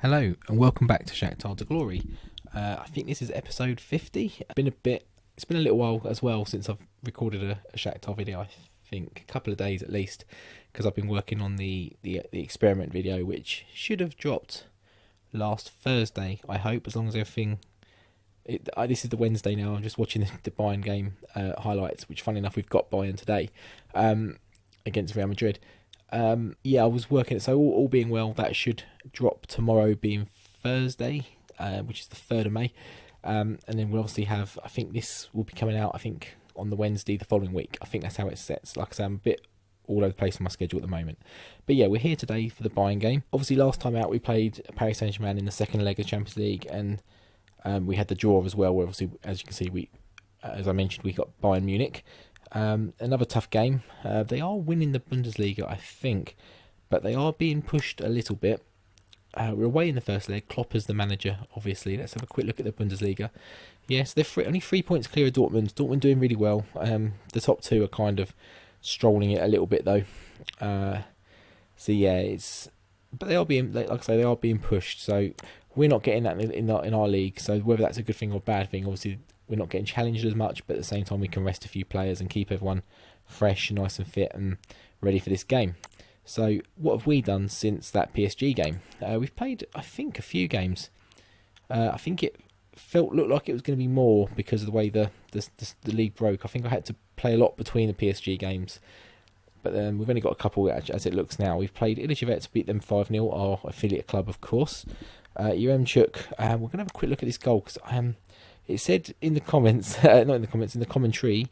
Hello and welcome back to Shakhtar to Glory. I think this is episode 50. It's been a little while as well since I've recorded a Shakhtar video. I think a couple of days at least, because I've been working on the experiment video, which should have dropped last Thursday. I hope, as long as everything. This is the Wednesday now. I'm just watching the Bayern game highlights, which, funny enough, we've got Bayern today against Real Madrid. I was working it, so all being well, that should drop tomorrow, being Thursday, which is the 3rd of May. And then we'll obviously have, I think this will be coming out, I think, on the Wednesday the following week. I think that's how it sets. Like I say, I'm a bit all over the place on my schedule at the moment. But yeah, we're here today for the Bayern game. Obviously, last time out, we played Paris Saint-Germain in the second leg of Champions League, and we had the draw as well, where obviously, as you can see, as I mentioned, we got Bayern Munich. Another tough game. They are winning the Bundesliga, I think, but they are being pushed a little bit. We're away in the first leg. Klopp is the manager, obviously. Let's have a quick look at the Bundesliga. Yes, they're only 3 points clear of Dortmund. Dortmund doing really well. The top two are kind of strolling it a little bit, though. But they are being, like I say, they are being pushed. So we're not getting that in our league. So whether that's a good thing or a bad thing, obviously we're not getting challenged as much. But at the same time, we can rest a few players and keep everyone fresh, nice and fit, and ready for this game. So what have we done since that PSG game? We've played, I think, a few games. I think it looked like it was going to be more because of the way the league broke. I think I had to play a lot between the PSG games. But then we've only got a couple as it looks now. We've played Ilicivet to beat them 5-0, our affiliate club, of course. Yaremchuk, we're going to have a quick look at this goal, because it said in the comments, in the commentary,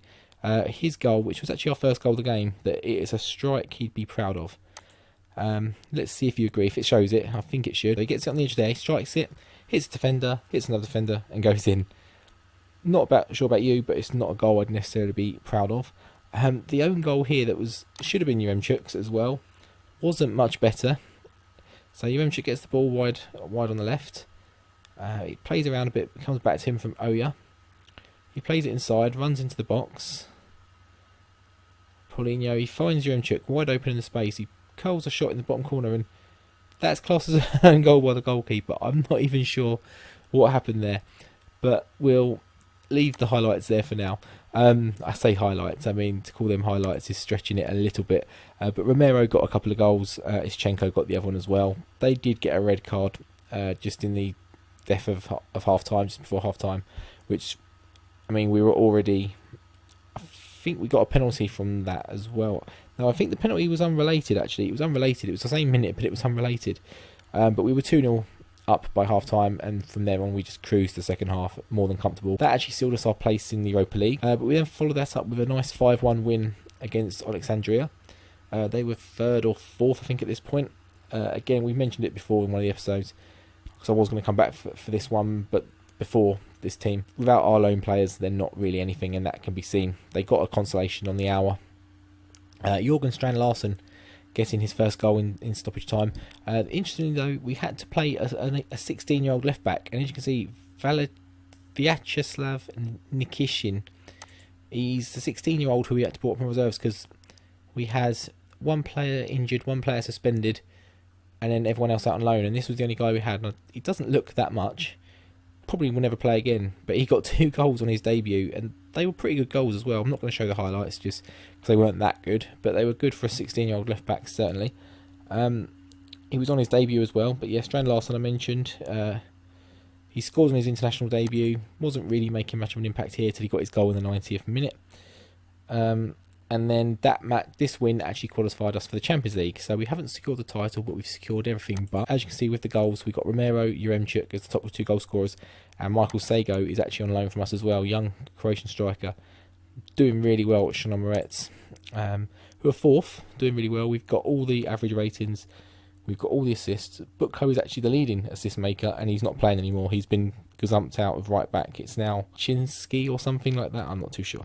his goal, which was actually our first goal of the game, that it is a strike he'd be proud of. Let's see if you agree. If it shows it, I think it should. He gets it on the edge there, he strikes it, hits a defender, hits another defender, and goes in. Not sure about you, but it's not a goal I'd necessarily be proud of. The own goal here that should have been Yaremchuk's as well wasn't much better. So Yaremchuk gets the ball wide on the left. He plays around a bit, comes back to him from Oya. He plays it inside, runs into the box. Paulinho, he finds Yaremchuk wide open in the space. He curls a shot in the bottom corner, and that's classed as an own goal by the goalkeeper. I'm not even sure what happened there, but we'll leave the highlights there for now. I say highlights, I mean, to call them highlights is stretching it a little bit. But Romero got a couple of goals. Ischenko got the other one as well. They did get a red card just in the death of half time, just before half time, which, I mean, we were already, I think we got a penalty from that as well. Now, I think the penalty was unrelated, actually. It was unrelated. It was the same minute, but it was unrelated. But we were 2-0 up by half time, and from there on we just cruised the second half, more than comfortable. That actually sealed us our place in the Europa League. But we then followed that up with a nice 5-1 win against Alexandria. They were 3rd or 4th, I think, at this point. Again, we mentioned it before in one of the episodes, because I was going to come back for this one, but before this team, without our lone players, they're not really anything, and that can be seen. They got a consolation on the hour. Jorgen Strand-Larsen getting his first goal in stoppage time. Interestingly, though, we had to play a 16-year-old left-back, and as you can see, Vyacheslav Nikishin, he's the 16-year-old who we had to put up from reserves, because we had one player injured, one player suspended, and then everyone else out on loan, and this was the only guy we had. Now, he doesn't look that much, probably will never play again, but he got 2 goals on his debut, and they were pretty good goals as well. I'm not going to show the highlights just because they weren't that good, but they were good for a 16-year-old left back, certainly. He was on his debut as well, but yeah, Strand-Larsen I mentioned. He scored on his international debut, wasn't really making much of an impact here till he got his goal in the 90th minute. And then this win actually qualified us for the Champions League. So we haven't secured the title, but we've secured everything. But as you can see with the goals, we've got Romero, Yaremchuk as the top 2 goal scorers, and Michael Sago is actually on loan from us as well, young Croatian striker, doing really well at Shakhtar Donetsk, who are 4th, doing really well. We've got all the average ratings, we've got all the assists. Butko is actually the leading assist maker, and he's not playing anymore. He's been gazumped out of right back. It's now Chinsky or something like that, I'm not too sure.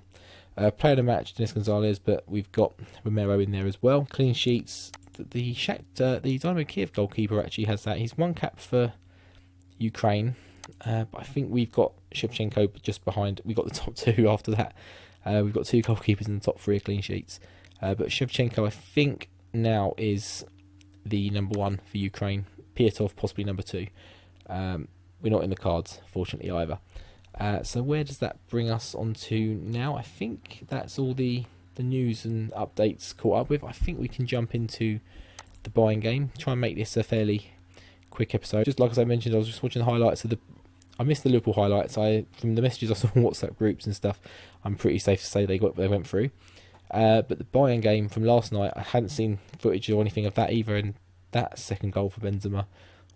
Player of the match, Dennis Gonzalez, but we've got Romero in there as well. Clean sheets. The Dynamo Kiev goalkeeper actually has that. He's 1 cap for Ukraine, but I think we've got Shevchenko just behind. We've got the top 2 after that. We've got 2 goalkeepers in the top 3 clean sheets. But Shevchenko, I think, now is the number 1 for Ukraine. Piatov possibly number 2. We're not in the cards, fortunately, either. So where does that bring us on to now? I think that's all the news and updates caught up with. I think we can jump into the Bayern game. Try and make this a fairly quick episode. Just like as I mentioned, I was just watching the highlights of I missed the Liverpool highlights. From the messages I saw in WhatsApp groups and stuff, I'm pretty safe to say they went through. But the Bayern game from last night, I hadn't seen footage or anything of that either. And that second goal for Benzema,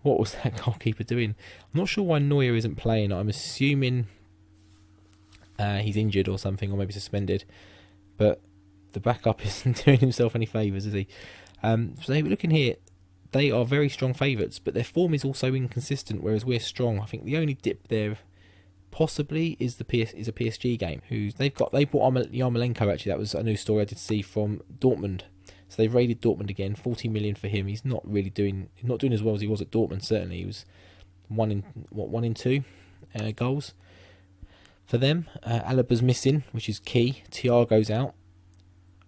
what was that goalkeeper doing? I'm not sure why Neuer isn't playing. I'm assuming he's injured or something, or maybe suspended. But the backup isn't doing himself any favours, is he? So looking here, they are very strong favourites, but their form is also inconsistent, whereas we're strong. I think the only dip there possibly is a PSG game. They bought Yarmolenko, actually. That was a new story I did see from Dortmund. So they've raided Dortmund again, 40 million for him. He's not doing as well as he was at Dortmund. Certainly, he was 1 in 2 goals for them. Alaba's missing, which is key. Thiago's out.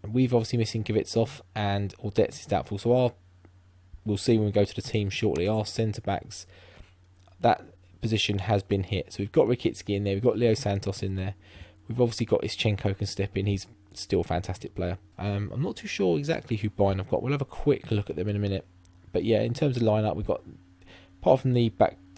We've obviously missing Kvitsov, and Ordetz is doubtful. So we'll see when we go to the team shortly. Our centre backs, that position has been hit. So we've got Rakitsky in there. We've got Leo Santos in there. We've obviously got Ischenko can step in. He's still a fantastic player. I'm not too sure exactly who Bayern have got. We'll have a quick look at them in a minute. But yeah, in terms of lineup, we've got, apart from the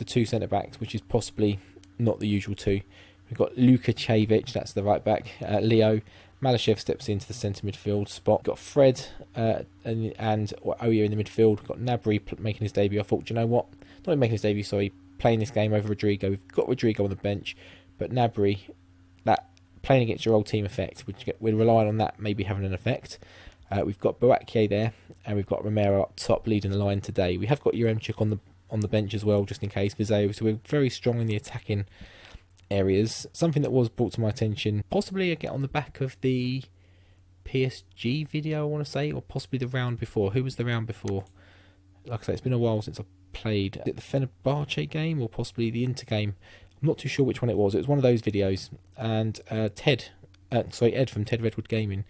2 centre backs, which is possibly not the usual 2. We've got Luka Cevic, that's the right back. Leo Malashev steps into the centre midfield spot. We've got Fred and Oya in the midfield. We've got Gnabry making his debut. I thought, do you know what? Not making his debut, sorry. Playing this game over Rodrigo. We've got Rodrigo on the bench, but Gnabry, that playing against your old team effect, we're relying on that maybe having an effect. We've got Boakye there, and we've got Romero up top leading the line today. We have got Yaremchuk on the bench as well, just in case. Vizeo, so we're very strong in the attacking areas. Something that was brought to my attention, possibly again on the back of the PSG video, I want to say, or possibly the round before. Who was the round before? Like I say, it's been a while since I've played. Is it the Fenerbahce game or possibly the Inter game? I'm not too sure which one it was. It was one of those videos, and Ed from Ted Redwood Gaming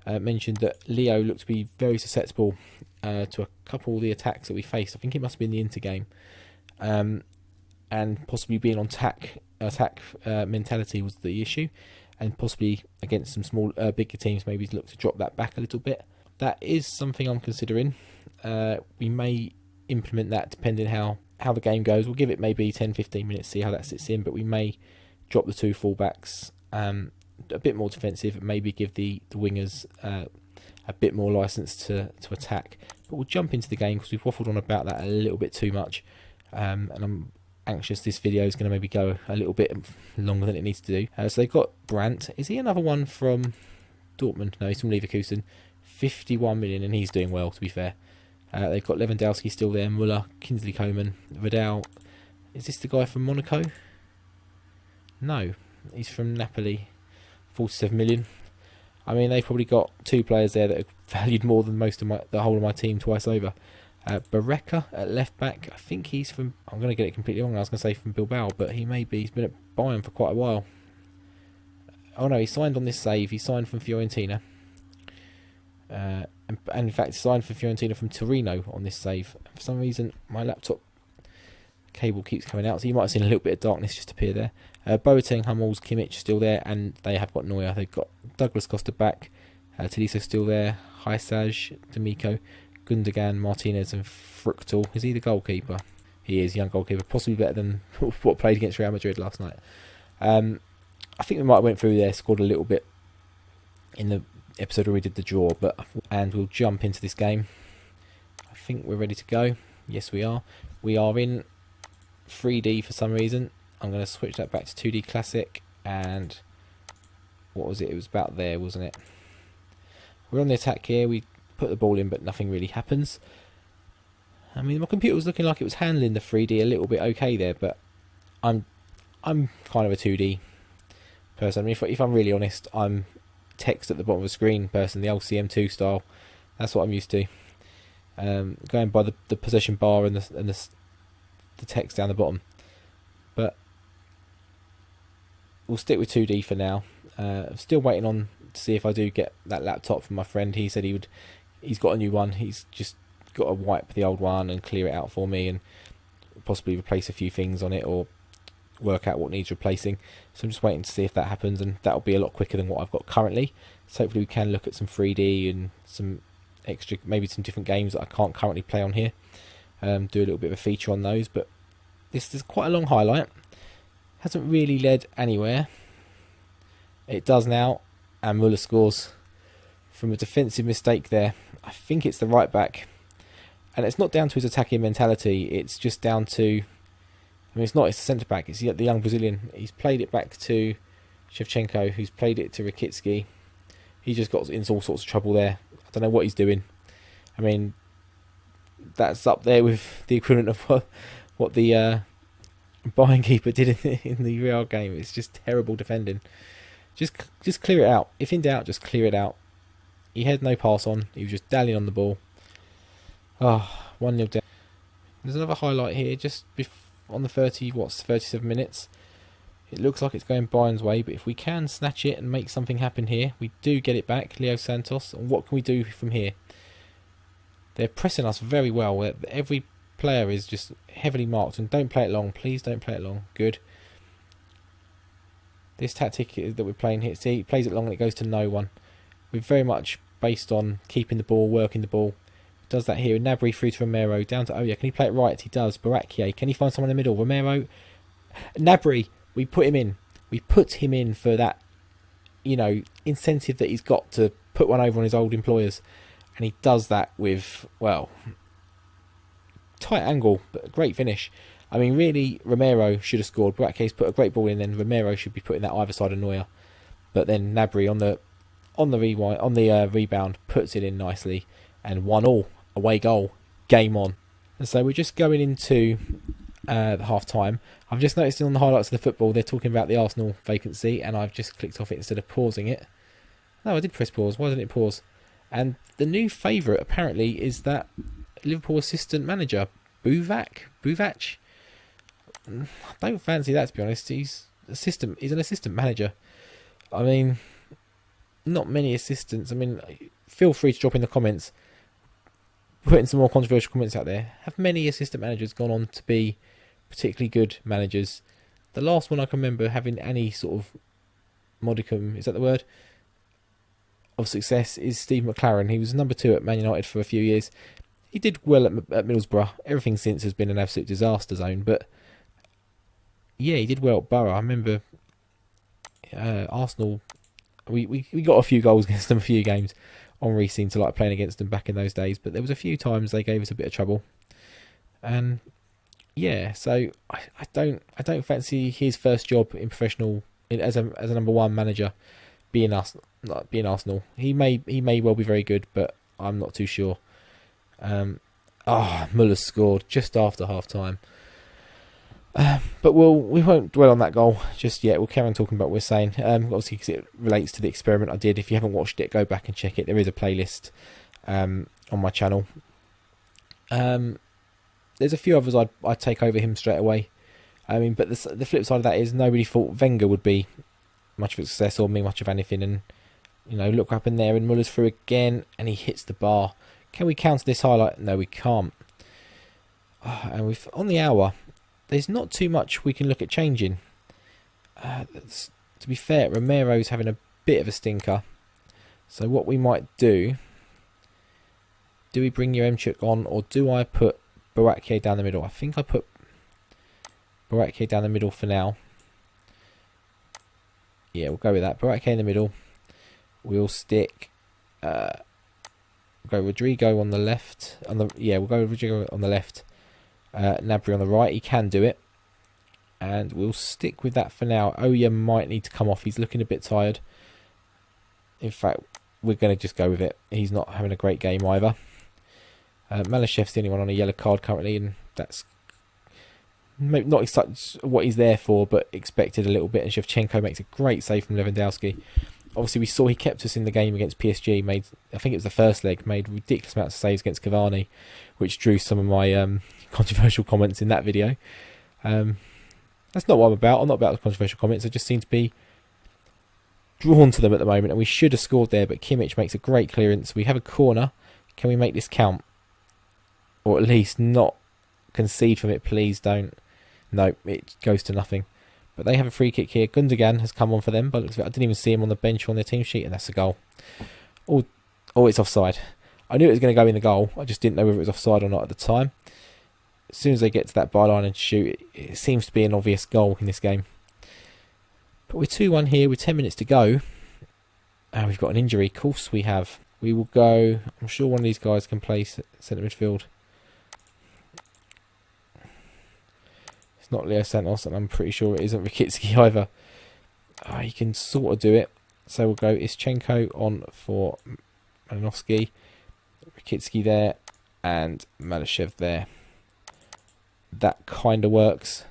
mentioned that Leo looked to be very susceptible to a couple of the attacks that we faced. I think it must have been the Inter game, and possibly being on attack mentality was the issue, and possibly against some bigger teams maybe look to drop that back a little bit. That is something I'm considering. We may implement that depending how the game goes. We'll give it maybe 10-15 minutes, see how that sits in, but we may drop the 2 fullbacks a bit more defensive, and maybe give the wingers a bit more license to attack. But we'll jump into the game because we've waffled on about that a little bit too much, and I'm anxious this video is going to maybe go a little bit longer than it needs to do. So they've got Brandt. Is he another one from Dortmund? No, he's from Leverkusen. 51 million, and he's doing well, to be fair. They've got Lewandowski still there, Muller, Kingsley Coman, Vidal. Is this the guy from Monaco? No, he's from Napoli. 47 million. I mean, they've probably got 2 players there that are valued more than the whole of my team twice over. Barreca at left back. I think he's from, I'm going to get it completely wrong, I was going to say from Bilbao, but he may be. He's been at Bayern for quite a while. Oh no, he signed on this save. He signed from Fiorentina. And in fact, signed for Fiorentina from Torino on this save. For some reason, my laptop cable keeps coming out, so you might have seen a little bit of darkness just appear there. Boateng, Hummels, Kimmich still there, and they have got Neuer. They've got Douglas Costa back, Tolisso still there, Haisaj, D'Amico, Gundogan, Martinez, and Fruchtel. Is he the goalkeeper? He is, young goalkeeper, possibly better than what played against Real Madrid last night. I think we might have went through there, scored a little bit in the episode where we did the draw, and we'll jump into this game. I think we're ready to go. Yes, we are. We are in 3D for some reason. I'm going to switch that back to 2D Classic, and what was it? It was about there, wasn't it? We're on the attack here. We put the ball in, but nothing really happens. I mean, my computer was looking like it was handling the 3D a little bit okay there, but I'm kind of a 2D person. I mean, if I'm really honest, I'm text at the bottom of the screen person, the old CM2 style. That's what I'm used to. Going by the position bar and the text down the bottom. But we'll stick with 2D for now. I'm still waiting on to see if I do get that laptop from my friend. He said he's got a new one. He's just got to wipe the old one and clear it out for me, and possibly replace a few things on it, or work out what needs replacing. So I'm just waiting to see if that happens, and that'll be a lot quicker than what I've got currently. So hopefully we can look at some 3D and some extra, maybe some different games that I can't currently play on here. Do a little bit of a feature on those, but this is quite a long highlight. Hasn't really led anywhere. It does now, and Muller scores from a defensive mistake there. I think it's the right back, and it's not down to his attacking mentality. It's just down to, I mean, it's not. It's the centre back. It's the young Brazilian. He's played it back to Shevchenko, who's played it to Rakitsky. He just got into all sorts of trouble there. I don't know what he's doing. I mean, that's up there with the equivalent of what the Bayern keeper did in the Real game. It's just terrible defending. Just clear it out. If in doubt, just clear it out. He had no pass on. He was just dallying on the ball. 1-0 down. There's another highlight here, just on the 37 minutes. It looks like it's going Bayern's way, but if we can snatch it and make something happen here, we do get it back. Leo Santos. And what can we do from here? They're pressing us very well. Every player is just heavily marked. And don't play it long. Please don't play it long. Good. This tactic that we're playing here, see, he plays it long and it goes to no one. We're very much based on keeping the ball, working the ball. Does that here. Gnabry through to Romero. Down to Oya. Can he play it right? He does. Barakier. Can he find someone in the middle? Romero. Gnabry. We put him in. We put him in for that, incentive that he's got to put one over on his old employers. And he does that with, well, tight angle, but a great finish. I mean, really, Romero should have scored. Barakier's put a great ball in, then Romero should be putting that either side of Neuer. But then Gnabry on the rebound puts it in nicely, and 1-1 away goal, game on. And so we're just going into the half time. I've just noticed on the highlights of the football they're talking about the Arsenal vacancy, and I've just clicked off it instead of pausing it. No, I did press pause. Why didn't it pause? And the new favourite apparently is that Liverpool assistant manager Buvac. I don't fancy that, to be honest. He's an assistant manager. I mean, not many assistants. I mean, feel free to drop in the comments, putting some more controversial comments out there. Have many assistant managers gone on to be particularly good managers? The last one I can remember having any sort of modicum, is that the word, of success is Steve McLaren. He was number 2 at Man United for a few years. He did well at Middlesbrough. Everything since has been an absolute disaster zone, but yeah, he did well at Borough. I remember Arsenal, we got a few goals against them, a few games. Henry seemed to like playing against them back in those days, but there was a few times they gave us a bit of trouble. And yeah, so I don't fancy his first job in professional as a number 1 manager being Arsenal. He may well be very good, but I'm not too sure. Muller scored just after half time. But we won't dwell on that goal just yet. We'll carry on talking about what we're saying. Obviously, because it relates to the experiment I did. If you haven't watched it, go back and check it. There is a playlist on my channel. There's a few others I'd take over him straight away. I mean, but the flip side of that is nobody thought Wenger would be much of a success or mean much of anything. And look what happened there. And Muller's through again, and he hits the bar. Can we counter this highlight? No, we can't. And we've on the hour. There's not too much we can look at changing. To be fair, Romero's having a bit of a stinker. So what we might do we bring Yaremchuk on, or do I put Barakier down the middle? I think I put Barakier down the middle for now. Yeah, we'll go with that. Barakier in the middle. We'll stick go Rodrigo on the left. We'll go Rodrigo on the left. Gnabry on the right. He can do it, and we'll stick with that for now. Oya might need to come off. He's looking a bit tired. In fact, we're going to just go with it. He's not having a great game either. Malashev's the only one on a yellow card currently, and that's maybe not such what he's there for, but expected a little bit. And Shevchenko makes a great save from Lewandowski. Obviously, we saw he kept us in the game against PSG. I think it was the first leg, made ridiculous amounts of saves against Cavani, which drew some of my controversial comments in that video. That's not what I'm about. I'm not about the controversial comments. I just seem to be drawn to them at the moment, and we should have scored there, but Kimmich makes a great clearance. We have a corner. Can we make this count? or at least not concede from it. Please don't. No, it goes to nothing. But they have a free kick here. Gundogan has come on for them, but I didn't even see him on the bench or on their team sheet, and that's a goal. Oh, it's offside. I knew it was going to go in the goal. I just didn't know whether it was offside or not at the time. As soon as they get to that byline and shoot, it seems to be an obvious goal in this game. But we're 2-1 here with 10 minutes to go. And we've got an injury. Of course we have. We will go... I'm sure one of these guys can play centre midfield. It's not Leo Santos, and I'm pretty sure it isn't Rakitsky either. He can sort of do it. So we'll go Ischenko on for Malinovsky. Rakitsky there. And Malashev there. That kind of works.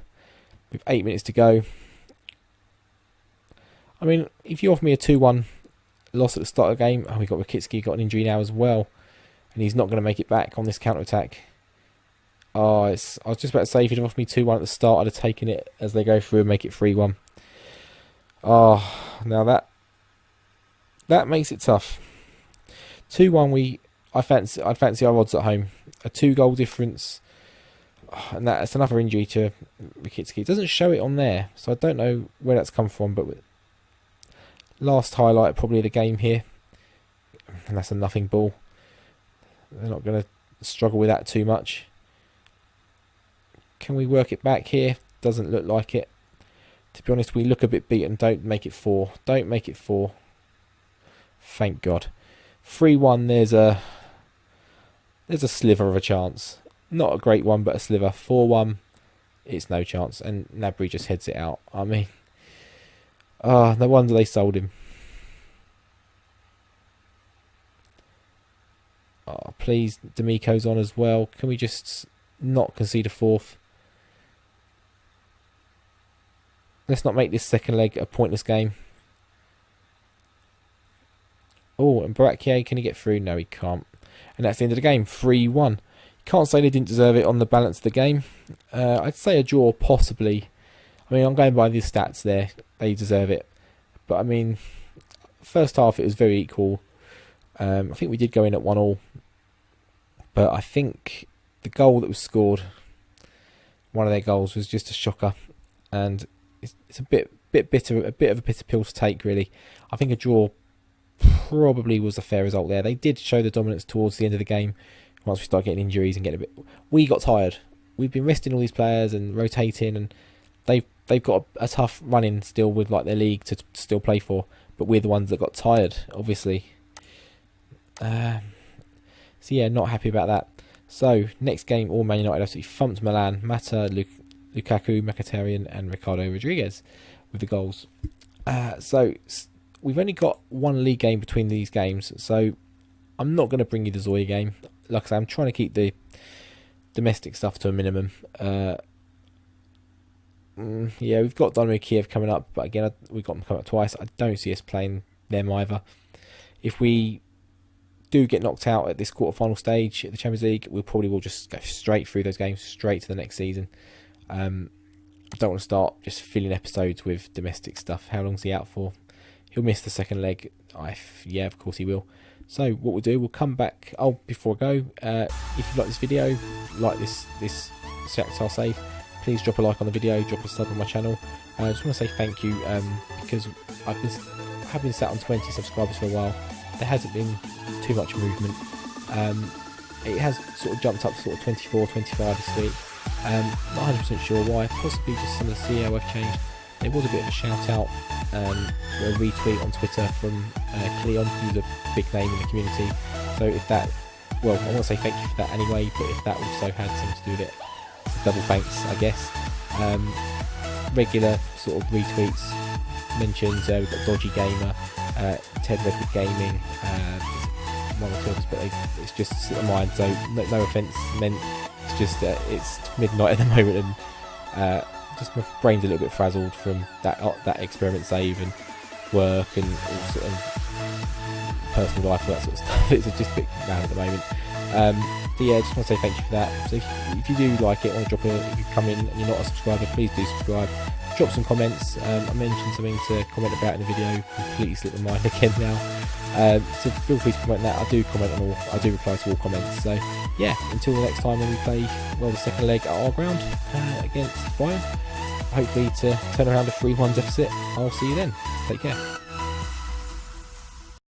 With 8 minutes to go. I mean, if you offer me a 2-1 loss at the start of the game, we've got Rakitsky, got an injury now as well, and he's not going to make it back on this counter-attack. I was just about to say, if you'd offered me 2-1 at the start, I'd have taken it as they go through and make it 3-1. Now that makes it tough. 2-1, I'd fancy our odds at home. A 2-goal difference, and that's another injury to Rakitsky. It doesn't show it on there, so I don't know where that's come from, but last highlight probably of the game here, and that's a nothing ball. They're not going to struggle with that too much. Can we work it back here? Doesn't look like it. To be honest, we look a bit beaten. Don't make it 4. Don't make it 4. Thank God. 3-1. There's a sliver of a chance. Not a great one, but a sliver. 4-1. It's no chance, and Gnabry just heads it out. I mean, no wonder they sold him. Please, D'Amico's on as well. Can we just not concede a 4th? Let's not make this second leg a pointless game. Oh, and Barakier, can he get through? No, he can't. And that's the end of the game. 3-1. Can't say they didn't deserve it on the balance of the game. I'd say a draw, possibly. I mean, I'm going by the stats there. They deserve it. But, I mean, first half it was very equal. I think we did go in at 1-1. But I think the goal that was scored, one of their goals, was just a shocker. And it's a bit bitter, a bit of a bitter pill to take, really. I think a draw probably was a fair result there. They did show the dominance towards the end of the game. Once we start getting injuries and getting a bit... We got tired. We've been resting all these players and rotating, and they've got a tough run-in still with like their league to still play for, but we're the ones that got tired, obviously. So yeah, not happy about that. So next game, all Man United absolutely thumped Milan. Mata, Lukaku, Mkhitaryan and Ricardo Rodriguez with the goals. So we've only got one league game between these games, so I'm not going to bring you the Zoya game. Like I say, I'm trying to keep the domestic stuff to a minimum. Yeah, we've got Dynamo Kiev coming up, but again, we've got them coming up twice. I don't see us playing them either. If we do get knocked out at this quarter-final stage at the Champions League, we probably will just go straight through those games, straight to the next season. I don't want to start just filling episodes with domestic stuff. How long's he out for? He'll miss the second leg. Yeah, of course he will. So what we'll do, we'll come back. Oh, before I go, if you like this video, like this Shakhtar save, please drop a like on the video, drop a sub on my channel. I just want to say thank you, because I've been sat on 20 subscribers for a while. There hasn't been too much movement. It has sort of jumped up to sort of 24, 25 this week. Not 100% sure why. Possibly just some of the CEO have changed. There was a bit of a shout out, a retweet on Twitter from Cleon, who's a big name in the community. So if that, well, I want to say thank you for that anyway, but if that also had something to do with it, it's a double thanks, I guess. Regular sort of retweets, mentions, we've got Dodgy Gamer, Ted Redwood Gaming, one or two others, but it's just slipped my mind, so no offence meant. It's just it's midnight at the moment, and just my brain's a little bit frazzled from that experiment save and work and all sort of personal life and that sort of stuff. It's just a bit mad at the moment. But yeah, just want to say thank you for that. So if you do like it, want to if you come in and you're not a subscriber, please do subscribe. Drop some comments. I mentioned something to comment about in the video. Completely slipped my mind again now. So feel free to comment that. I do comment on all. I do reply to all comments. So yeah, until the next time when we play the second leg at our ground against Bayern, hopefully to turn around a 3-1 deficit. I'll see you then. Take care.